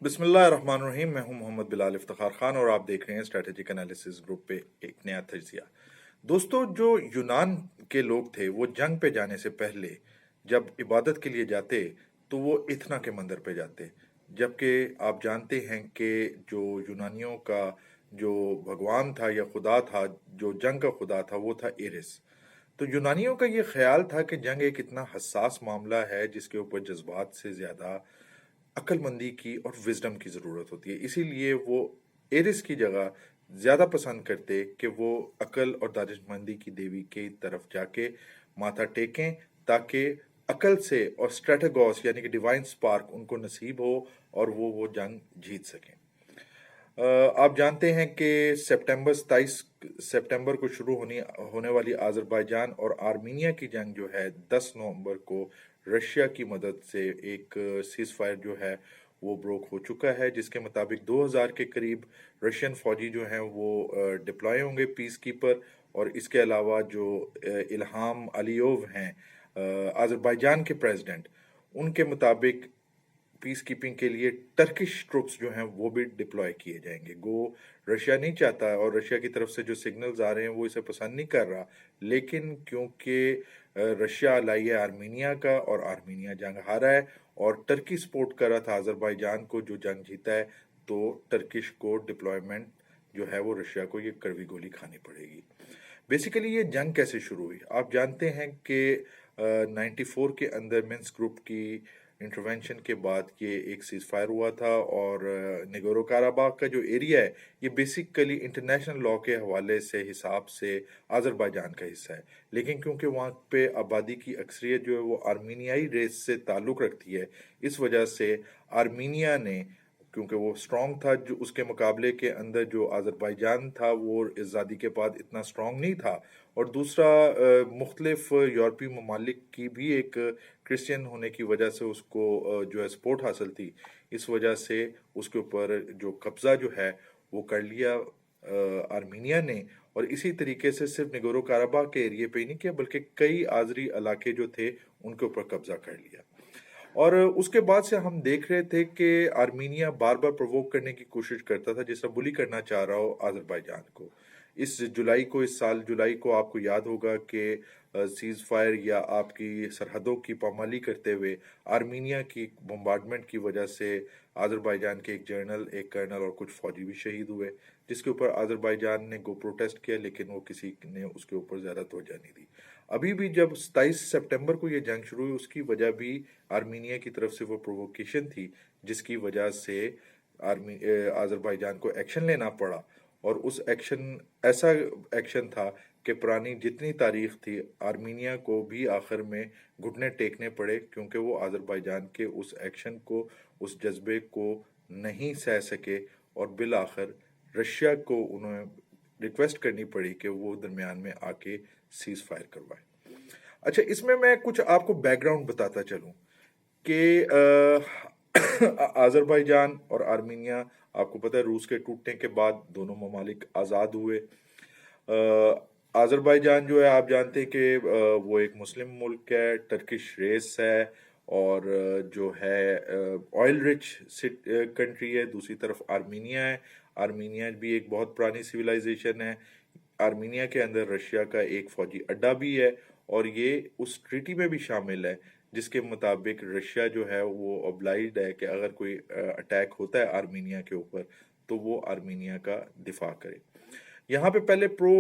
बिस्मिल्लाहिर्रहमानिर्रहीम। मैं हूं मोहम्मद बिलाल इफ्तिखार खान और आप देख रहे हैं स्ट्रेटेजिक एनालिसिस ग्रुप पे एक नया तजिया। दोस्तों, जो यूनान के लोग थे वो जंग पे जाने से पहले जब इबादत के लिए जाते तो वो इथना के मंदिर पे जाते, जबकि आप जानते हैं कि जो यूनानियों का जो भगवान था या खुदा था, जो जंग का खुदा था, वो था एरिस। तो यूनानियों का ये ख्याल था कि जंग एक इतना हसास मामला है जिसके ऊपर जज्बात से ज़्यादा अक्लमंदी की और विजडम की ज़रूरत होती है। इसीलिए वो एरिस की जगह ज़्यादा पसंद करते कि वो अकल और दानिशमंदी की देवी की तरफ जाके माथा टेकें, ताकि अकल से और स्ट्रेटेगॉस यानी कि डिवाइन स्पार्क उनको नसीब हो और वो जंग जीत सकें। आप जानते हैं कि सितंबर 27 सितंबर को शुरू होने वाली अज़रबैजान और आर्मीनिया की जंग जो है 10 नवंबर को रशिया की मदद से एक सीज फायर जो है वो ब्रोक हो चुका है, जिसके मुताबिक 2000 के करीब रशियन फौजी जो हैं वो डिप्लॉय होंगे पीस कीपर। और इसके अलावा जो इल्हाम अलीयोव हैं अज़रबैजान के प्रेसिडेंट, उनके मुताबिक पीस कीपिंग के लिए टर्किश ट्रुप्स जो हैं वो भी डिप्लॉय किए जाएंगे। गो रशिया नहीं चाहता और रशिया की तरफ से जो सिग्नल्स आ रहे हैं वो इसे पसंद नहीं कर रहा, लेकिन क्योंकि रशिया अलाई है आर्मीनिया का और आर्मीनिया जंग हारा है और टर्की सपोर्ट कर रहा था अजरबैजान को जो जंग जीता है, तो टर्किश को डिप्लॉयमेंट जो है वो रशिया को ये कड़वी गोली खानी पड़ेगी। बेसिकली ये जंग कैसे शुरू हुई आप जानते हैं कि 94 के अंदर मिन्स्क ग्रुप की इंटरवेंशन के बाद ये एक सीज फायर हुआ था और निगोरो काराबाग का जो एरिया है ये बेसिकली इंटरनेशनल लॉ के हवाले से हिसाब से अजरबैजान का हिस्सा है, लेकिन क्योंकि वहाँ पे आबादी की अक्सरियत जो है वो आर्मीनियाई रेस से ताल्लुक़ रखती है, इस वजह से आर्मीनिया ने, क्योंकि वो स्ट्रॉन्ग था, जो उसके मुकाबले के अंदर जो अजरबैजान था वो आज़ादी के बाद इतना स्ट्रॉन्ग नहीं था, और दूसरा मुख्तलिफ यूरोपीय ममालिक की भी एक क्रिश्चियन होने की वजह से उसको जो है सपोर्ट हासिल थी, इस वजह से उसके ऊपर जो कब्ज़ा जो है वो कर लिया आर्मीनिया ने। और इसी तरीके से सिर्फ निगोरो काराबाग के एरिया पे ही नहीं किया बल्कि कई आज़री इलाके जो थे उनके ऊपर कब्जा कर लिया। और उसके बाद से हम देख रहे थे कि आर्मीनिया बार बार प्रोवोक करने की कोशिश करता था, जैसा बुली करना चाह रहा हो अजरबैजान को। इस साल जुलाई को आपको याद होगा कि सीज फायर या आपकी सरहदों की पामाली करते हुए आर्मीनिया की बम्बार्डमेंट की वजह से अजरबैजान के एक जनरल, एक कर्नल और कुछ फौजी भी शहीद हुए, जिसके ऊपर अजरबैजान ने गो प्रोटेस्ट किया, लेकिन वो किसी ने उसके ऊपर ज़्यादा तवज्जो नहीं दी। अभी भी जब 27 सितंबर को ये जंग शुरू हुई, उसकी वजह भी आर्मीनिया की तरफ से वो प्रोवोकेशन थी, जिसकी वजह से अजरबैजान को एक्शन लेना पड़ा। और उस एक्शन ऐसा एक्शन था कि पुरानी जितनी तारीख थी आर्मीनिया को भी आखिर में घुटने टेकने पड़े, क्योंकि वो अजरबैजान के उस एक्शन को, उस जज्बे को नहीं सह सके और बिल आखिर रशिया को उन्हें रिक्वेस्ट करनी पड़ी कि वो दरमियान में आके सीज फायर करवाए। अच्छा, इसमें मैं कुछ आपको बैकग्राउंड बताता चलूं कि अजरबैजान और आर्मीनिया, आपको पता है रूस के टूटने के बाद दोनों ममालिक आज़ाद हुए। अजरबैजान जो है आप जानते हैं कि वो एक मुस्लिम मुल्क है, टर्किश रेस है और जो है ऑयल रिच कंट्री है। दूसरी तरफ आर्मीनिया है, आर्मीनिया भी एक बहुत पुरानी सिविलाइजेशन है। आर्मीनिया के अंदर रशिया का एक फौजी अड्डा भी है और ये उस ट्रीटी में भी शामिल है जिसके मुताबिक रशिया जो है वो ऑब्लाइज्ड है कि अगर कोई अटैक होता है आर्मीनिया के ऊपर तो वो आर्मीनिया का दिफा करे। यहाँ पे पहले प्रो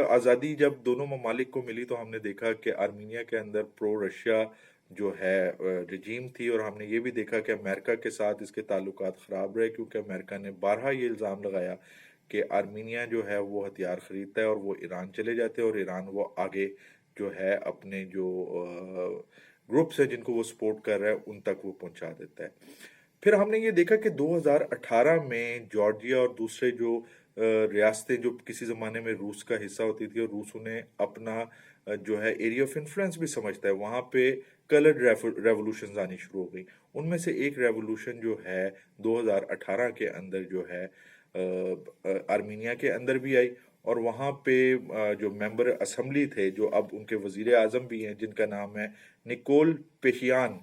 आज़ादी जब दोनों ममालिक को मिली तो हमने देखा कि आर्मीनिया के अंदर प्रो रशिया जो है रजीम थी, और हमने ये भी देखा कि अमेरिका के साथ इसके ताल्लुकात ख़राब रहे, क्योंकि अमेरिका ने बारहा ये इल्ज़ाम लगाया कि आर्मीनिया जो है वो हथियार ख़रीदता है और वो ईरान चले जाते हैं और ईरान वो आगे जो है अपने जो ग्रुप्स हैं जिनको वो सपोर्ट कर रहा है उन तक वो पहुंचा देता है। फिर हमने ये देखा कि 2018 में जॉर्जिया और दूसरे जो रियासतें जो किसी ज़माने में रूस का हिस्सा होती थी और रूस उन्हें अपना जो है एरिया ऑफ इन्फ्लुएंस भी समझता है, वहाँ पे कलर्ड रेवोल्यूशन आनी शुरू हो गई। उनमें से एक रेवोल्यूशन जो है 2018 के अंदर जो है आर्मीनिया के अंदर भी आई, और वहाँ पे जो मेंबर असम्बली थे जो अब उनके वजीर आज़म भी हैं जिनका नाम है निकोल पेशियान,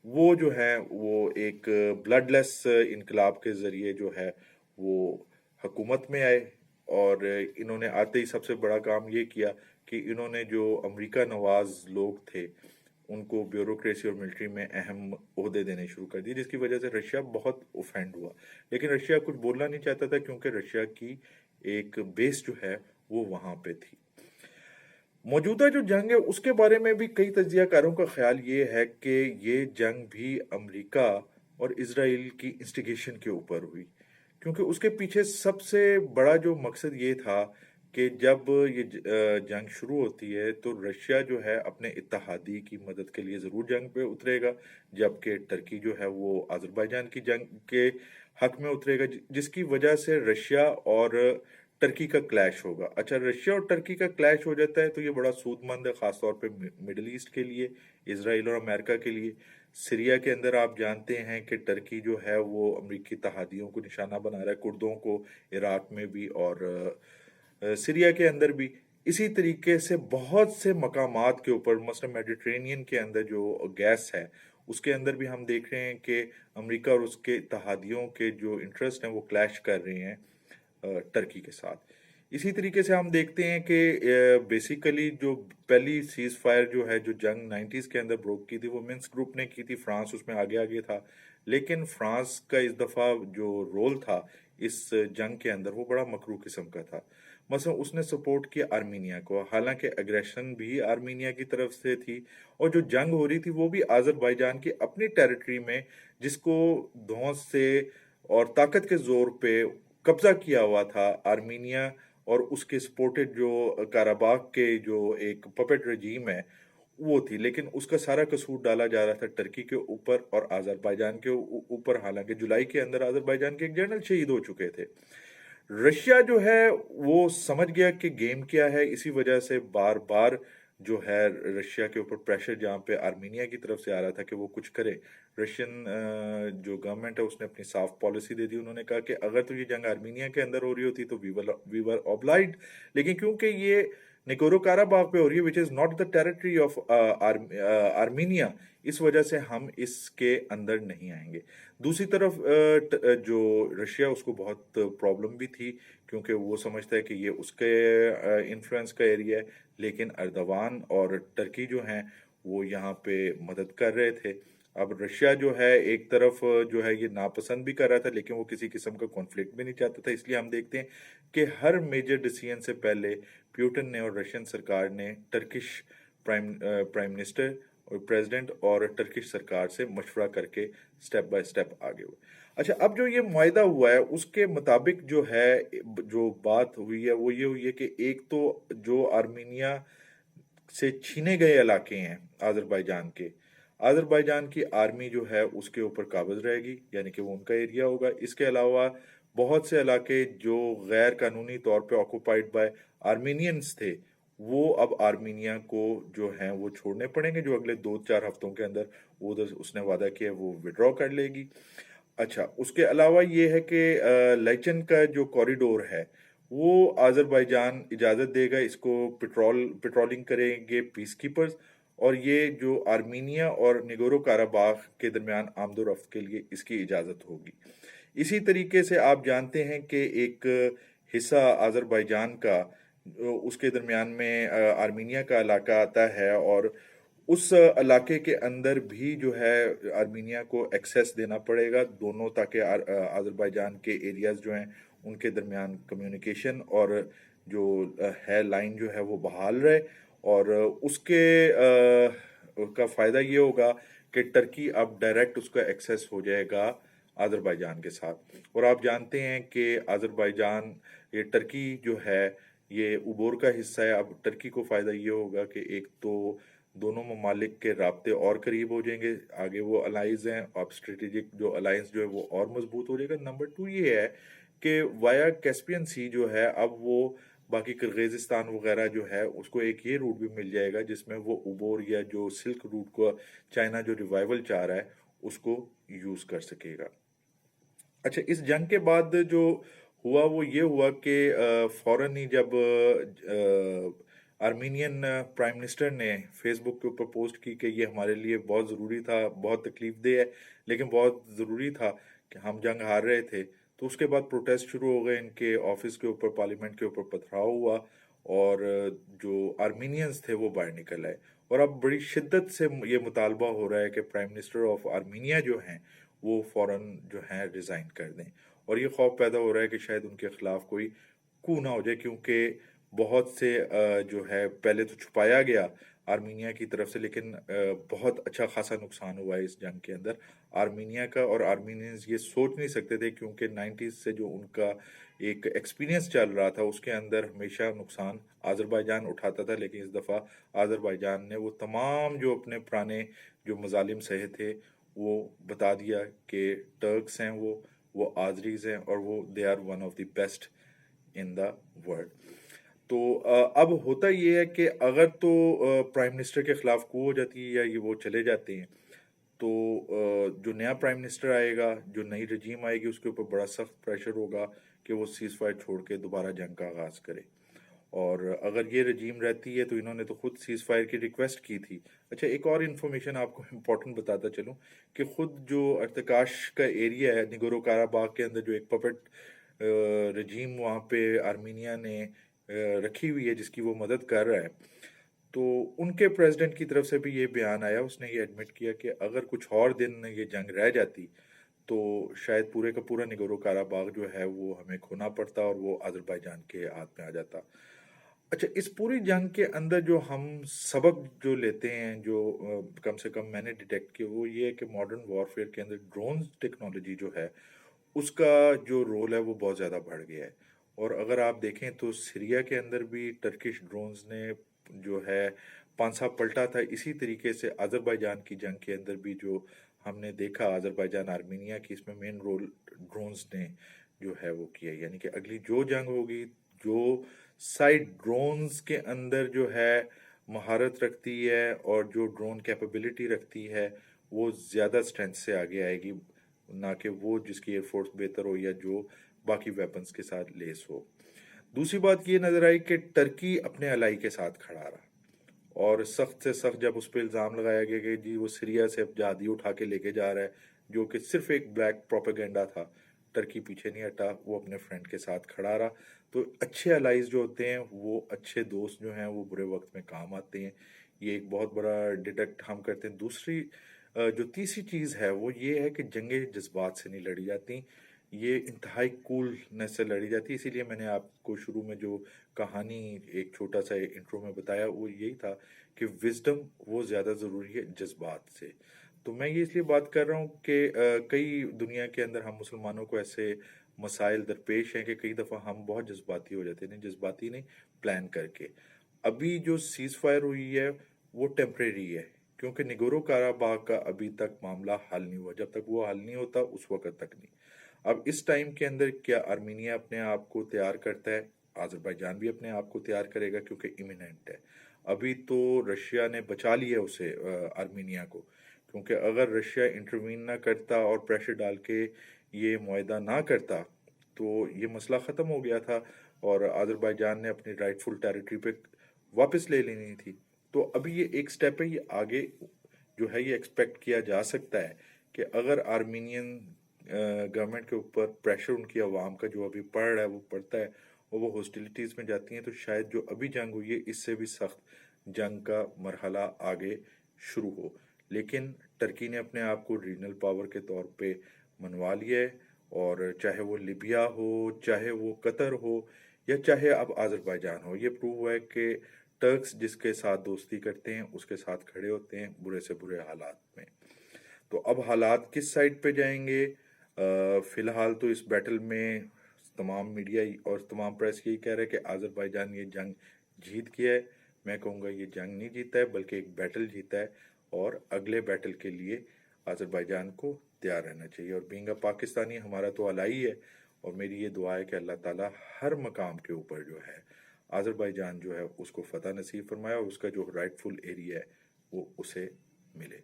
وہ جو ہیں وہ ایک بلڈ لیس انقلاب کے ذریعے جو ہے وہ حکومت میں آئے، اور انہوں نے آتے ہی سب سے بڑا کام یہ کیا کہ انہوں نے جو امریکہ نواز لوگ تھے ان کو بیوروکریسی اور ملٹری میں اہم عہدے دینے شروع کر دیے، جس کی وجہ سے رشیا بہت اوفینڈ ہوا، لیکن رشیا کچھ بولنا نہیں چاہتا تھا کیونکہ رشیا کی ایک بیس جو ہے وہ وہاں پہ تھی۔ موجودہ جو جنگ ہے اس کے بارے میں بھی کئی تجزیہ کاروں کا خیال یہ ہے کہ یہ جنگ بھی امریکہ اور اسرائیل کی انسٹیگیشن کے اوپر ہوئی، کیونکہ اس کے پیچھے سب سے بڑا جو مقصد یہ تھا کہ جب یہ جنگ شروع ہوتی ہے تو رشیا جو ہے اپنے اتحادی کی مدد کے لیے ضرور جنگ پہ اترے گا، جبکہ ترکی جو ہے وہ آذربائیجان کی جنگ کے حق میں اترے گا، جس کی وجہ سے رشیا اور ٹرکی کا کلیش ہوگا۔ اچھا، رشیا اور ٹرکی کا کلیش ہو جاتا ہے تو یہ بڑا سود مند ہے، خاص طور پہ مڈل ایسٹ کے لیے، اسرائیل اور امریکہ کے لیے۔ سیریا کے اندر آپ جانتے ہیں کہ ٹرکی جو ہے وہ امریکی اتحادیوں کو نشانہ بنا رہا ہے، کردوں کو عراق میں بھی اور سیریا کے اندر بھی۔ اسی طریقے سے بہت سے مقامات کے اوپر، مثلا میڈیٹرینین کے اندر جو گیس ہے اس کے اندر بھی ہم دیکھ رہے ہیں کہ امریکہ اور اس کے اتحادیوں کے جو انٹرسٹ ہیں وہ کلیش کر رہے ہیں ٹرکی کے ساتھ۔ اسی طریقے سے ہم دیکھتے ہیں کہ بیسیکلی جو پہلی سیز فائر جو ہے جو جنگ 90s کے اندر بروک کی تھی وہ منسک گروپ نے کی تھی، فرانس اس میں آگے آگے تھا، لیکن فرانس کا اس دفعہ جو رول تھا اس جنگ کے اندر وہ بڑا مکروہ قسم کا تھا۔ مثلا اس نے سپورٹ کیا آرمینیا کو، حالانکہ اگریشن بھی آرمینیا کی طرف سے تھی، اور جو جنگ ہو رہی تھی وہ بھی آذربائیجان کی اپنی ٹیریٹری میں، جس کو دھونس سے اور طاقت کے زور پہ قبضہ کیا ہوا تھا آرمینیا، اور اس کے سپورٹڈ جو کاراباخ کے جو ایک پپٹ رجیم ہے وہ تھی، لیکن اس کا سارا قصور ڈالا جا رہا تھا ٹرکی کے اوپر اور آذربائیجان کے اوپر، حالانکہ جولائی کے اندر آذربائیجان کے ایک جنرل شہید ہو چکے تھے۔ رشیا جو ہے وہ سمجھ گیا کہ گیم کیا ہے، اسی وجہ سے بار بار جو ہے رشیا کے اوپر پریشر جہاں پہ آرمینیا کی طرف سے آ رہا تھا کہ وہ کچھ کرے، رشین جو گورنمنٹ ہے اس نے اپنی صاف پالیسی دے دی، انہوں نے کہا کہ اگر تو یہ جنگ آرمینیا کے اندر ہو رہی ہوتی تو وی ور obliged، لیکن کیونکہ یہ نگورو کاراباخ پہ ہو رہی ہے which is not the territory of Armenia, اس وجہ سے ہم اس کے اندر نہیں آئیں گے۔ دوسری طرف جو رشیا اس کو بہت پرابلم بھی تھی کیونکہ وہ سمجھتا ہے کہ یہ اس کے انفلوئنس کا ایریا ہے، لیکن اردوان اور ٹرکی جو ہیں وہ یہاں پہ مدد کر رہے تھے۔ اب رشیا جو ہے ایک طرف جو ہے یہ ناپسند بھی کر رہا تھا، لیکن وہ کسی قسم کا کانفلکٹ بھی نہیں چاہتا تھا، اس لیے ہم دیکھتے ہیں کہ ہر میجر ڈیسیژن سے پہلے پیوٹن نے اور رشین سرکار نے ٹرکش پرائم منسٹر اور پریزیڈنٹ اور ٹرکش سرکار سے مشورہ کر کے سٹیپ بائی سٹیپ آگے ہوئے۔ اچھا، اب جو یہ معاہدہ ہوا ہے اس کے مطابق جو ہے جو بات ہوئی ہے وہ یہ ہوئی ہے کہ ایک تو جو آرمینیا سے چھینے گئے علاقے ہیں آذربائیجان کی آرمی جو ہے اس کے اوپر قابض رہے گی، یعنی کہ وہ ان کا ایریا ہوگا۔ اس کے علاوہ بہت سے علاقے جو غیر قانونی طور پہ آکوپائڈ بائی آرمینینز تھے وہ اب آرمینیا کو جو ہیں وہ چھوڑنے پڑیں گے، جو اگلے 2-4 ہفتوں کے اندر وہ اس نے وعدہ کیا وہ وڈرا کر لے گی۔ اچھا، اس کے علاوہ یہ ہے کہ لیچن کا جو کوریڈور ہے وہ آذربائیجان اجازت دے گا، اس کو پیٹرولنگ کریں گے پیس کیپرز، اور یہ جو آرمینیا اور نگورو کاراباخ کے درمیان آمد و رفت کے لیے اس کی اجازت ہوگی۔ اسی طریقے سے آپ جانتے ہیں کہ ایک حصہ آذربائیجان کا اس کے درمیان میں آرمینیا کا علاقہ آتا ہے، اور اس علاقے کے اندر بھی جو ہے آرمینیا کو ایکسیس دینا پڑے گا دونوں، تاکہ آذربائیجان کے ایریاز جو ہیں ان کے درمیان کمیونیکیشن اور جو ہے لائن جو ہے وہ بحال رہے، اور اس کے کا فائدہ یہ ہوگا کہ ٹرکی اب ڈائریکٹ اس کا ایکسیس ہو جائے گا آذربائیجان کے ساتھ۔ اور آپ جانتے ہیں کہ آذربائیجان یہ ٹرکی جو ہے یہ عبور کا حصہ ہے۔ اب ٹرکی کو فائدہ یہ ہوگا کہ ایک تو دونوں ممالک کے رابطے اور قریب ہو جائیں گے، آگے وہ الائنس ہیں، اب اسٹریٹجک جو الائنس جو ہے وہ اور مضبوط ہو جائے گا۔ نمبر 2 یہ ہے کہ وایا کیسپین سی جو ہے اب وہ باقی کرغیزستان وغیرہ جو ہے اس کو ایک یہ روٹ بھی مل جائے گا جس میں وہ عبور یا جو سلک روٹ کو چائنا جو ریوائول چاہ رہا ہے اس کو یوز کر سکے گا۔ اچھا، اس جنگ کے بعد جو ہوا وہ یہ ہوا کہ فوراً ہی جب आर्मीनियन प्राइम मिनिस्टर ने फेसबुक के ऊपर पोस्ट की कि ये हमारे लिए बहुत ज़रूरी था, बहुत तकलीफ दे है, लेकिन बहुत ज़रूरी था कि हम जंग हार रहे थे। तो उसके बाद प्रोटेस्ट शुरू हो गए, इनके ऑफिस के ऊपर, पार्लियामेंट के ऊपर पथराव हुआ, और जो आर्मीनियंस थे वो बाहर निकल आए। और अब बड़ी शिद्दत से ये मुतालबा हो रहा है कि प्राइम मिनिस्टर ऑफ आर्मीनिया जो हैं वो फ़ौरन जो है रिज़ाइन कर दें। और ये खौफ पैदा हो रहा है कि शायद उनके खिलाफ कोई कू ना हो जाए, क्योंकि बहुत से जो है पहले तो छुपाया गया आर्मीनिया की तरफ से, लेकिन बहुत अच्छा खासा नुकसान हुआ है इस जंग के अंदर आर्मीनिया का। और आर्मीनियंस ये सोच नहीं सकते थे, क्योंकि 90s से जो उनका एक एक्सपीरियंस चल रहा था उसके अंदर हमेशा नुकसान आज़रबाईजान उठाता था, लेकिन इस दफ़ा आज़रबाईजान ने वो तमाम जो अपने पुराने जो मजालिम सहे थे वो बता दिया कि टर्क्स हैं, वो आज़रीज हैं, और वो they are one of the best in the world. तो अब होता ये है कि अगर तो प्राइम मिनिस्टर के खिलाफ कू हो जाती है या ये वो चले जाते हैं, तो जो नया प्राइम मिनिस्टर आएगा, जो नई रजीम आएगी, उसके ऊपर बड़ा सख्त प्रेशर होगा कि वो सीज़ फायर छोड़ के दोबारा जंग का आगाज़ करे। और अगर ये रजीम रहती है तो इन्होंने तो खुद सीज़ फायर की रिक्वेस्ट की थी। अच्छा, एक और इन्फॉर्मेशन आपको इम्पोर्टेंट बताता चलूँ कि खुद जो अर्तकाश का एरिया है निगोरो काराबाग के अंदर, जो एक पपेट रजीम वहाँ पे आर्मीनिया ने रखी हुई है जिसकी वो मदद कर रहा है, तो उनके प्रेसिडेंट की तरफ से भी ये बयान आया, उसने ये एडमिट किया कि अगर कुछ और दिन ये जंग रह जाती तो शायद पूरे का पूरा निगोरो काराबाग जो है वो हमें खोना पड़ता और वो अज़रबैजान के हाथ में आ जाता। अच्छा, इस पूरी जंग के अंदर जो हम सबक जो लेते हैं, जो कम से कम मैंने डिटेक्ट किया, वो ये है कि मॉडर्न वॉरफेयर के अंदर ड्रोन टेक्नोलॉजी जो है उसका जो रोल है वो बहुत ज़्यादा बढ़ गया है। और अगर आप देखें तो सीरिया के अंदर भी टर्किश ड्रोन्स ने जो है पांसा पलटा था, इसी तरीके से अज़रबैजान की जंग के अंदर भी जो हमने देखा अज़रबैजान आर्मीनिया की, इसमें मेन रोल ड्रोन्स ने जो है वो किया। यानी कि अगली जो जंग होगी, जो साइड ड्रोन्स के अंदर जो है महारत रखती है और जो ड्रोन कैपेबिलिटी रखती है वो ज़्यादा स्ट्रेंथ से आगे आएगी, ना कि वो जिसकी एयरफोर्स बेहतर हो या जो बाकी वेपन्स के साथ लेस हो। दूसरी बात ये नज़र आई कि टर्की अपने अलाई के साथ खड़ा रहा, और सख्त से सख्त जब उस पर इल्ज़ाम लगाया गया कि जी वो सीरिया से जहादी उठा के लेके जा रहा है, जो कि सिर्फ एक ब्लैक प्रोपेगेंडा था, टर्की पीछे नहीं हटा, वो अपने फ्रेंड के साथ खड़ा रहा। तो अच्छे अलाइज जो होते हैं, वो अच्छे दोस्त जो हैं वो बुरे वक्त में काम आते हैं, ये एक बहुत बड़ा डिटेक्ट हम करते हैं। दूसरी जो तीसरी चीज़ है वो ये है कि जंगें जज्बात से नहीं लड़ी जाती, ये इंतहाई कूलनेस से लड़ी जाती है। इसीलिए मैंने आपको शुरू में जो कहानी एक छोटा सा इंट्रो में बताया वो यही था कि विजडम वो ज़्यादा ज़रूरी है जज्बात से। तो मैं ये इसलिए बात कर रहा हूँ कि कई दुनिया के अंदर हम मुसलमानों को ऐसे मसाइल दरपेश हैं कि कई दफ़ा हम बहुत जज्बाती हो जाते हैं, नहीं जज्बाती नहीं, प्लान करके। अभी जो सीज़ फायर हुई है वो टेम्परेरी है, क्योंकि निगोरो काराबाग का अभी तक मामला हल नहीं हुआ, जब तक वो हल नहीं होता उस वक्त तक नहीं। अब इस टाइम के अंदर क्या आर्मीनिया अपने आप को तैयार करता है, आज़रबाईजान भी अपने आप को तैयार करेगा, क्योंकि इमिनेंट है। अभी तो रशिया ने बचा लिया उसे, आर्मीनिया को, क्योंकि अगर रशिया इंटरवीन ना करता और प्रेशर डाल के ये मुआहदा ना करता तो ये मसला ख़त्म हो गया था और आज़रबाईजान ने अपनी राइटफुल टेरिटरी पे वापस ले लेनी थी। तो अभी ये एक स्टेप है, ये आगे जो है ये एक्सपेक्ट किया जा सकता है कि अगर आर्मीनियन गवर्नमेंट के ऊपर प्रेशर उनकी आवाम का जो अभी पड़ रहा है वो पड़ता है और वो हॉस्टिलिटीज़ में जाती हैं, तो शायद जो अभी जंग हुई है इससे भी सख्त जंग का मरहला आगे शुरू हो। लेकिन टर्की ने अपने आप को रीजनल पावर के तौर पे मनवा लिया है, और चाहे वो लिबिया हो, चाहे वो कतर हो, या चाहे अब आज़रबाईजान हो, ये प्रूव हुआ है कि टर्क्स जिसके साथ दोस्ती करते हैं उसके साथ खड़े होते हैं बुरे से बुरे हालात में। तो अब हालात किस साइड पे जाएंगे? फिलहाल तो इस बैटल में तमाम मीडिया और तमाम प्रेस यही कह रहा है कि आज़रबाईजान ये जंग जीत गया है। मैं कहूँगा ये जंग नहीं जीता है, बल्कि एक बैटल जीता है, और अगले बैटल के लिए आज़रबाईजान को तैयार रहना चाहिए। और बीइंग अ पाकिस्तानी हमारा तो अलाई है, और मेरी ये दुआ है कि अल्लाह ताला हर मकाम के ऊपर जो है आज़रबाईजान जो है उसको फ़तह नसीब फरमाए, और उसका जो राइटफुल एरिया है वो उसे मिले।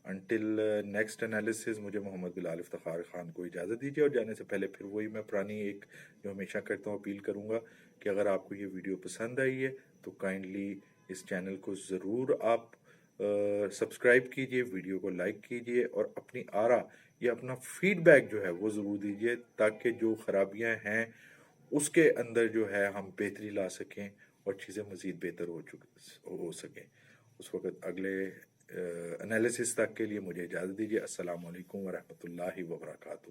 अनटिल नेक्स्ट एनालिसिस, मुझे मोहम्मद बिलाल इफ्तिखार ख़ान को इजाज़त दीजिए। और जाने से पहले फिर वही मैं पुरानी एक जो हमेशा करता हूँ अपील करूँगा कि अगर आपको ये वीडियो पसंद आई है تو کائنڈلی اس چینل کو ضرور آپ سبسکرائب کیجئے، ویڈیو کو لائک کیجئے، اور اپنی آرا یا اپنا فیڈ بیک جو ہے وہ ضرور دیجئے، تاکہ جو خرابیاں ہیں اس کے اندر جو ہے ہم بہتری لا سکیں اور چیزیں مزید بہتر ہو سکیں۔ اس وقت اگلے انالیسس تک کے لیے مجھے اجازت دیجیے۔ السلام علیکم ورحمۃ اللہ وبرکاتہ۔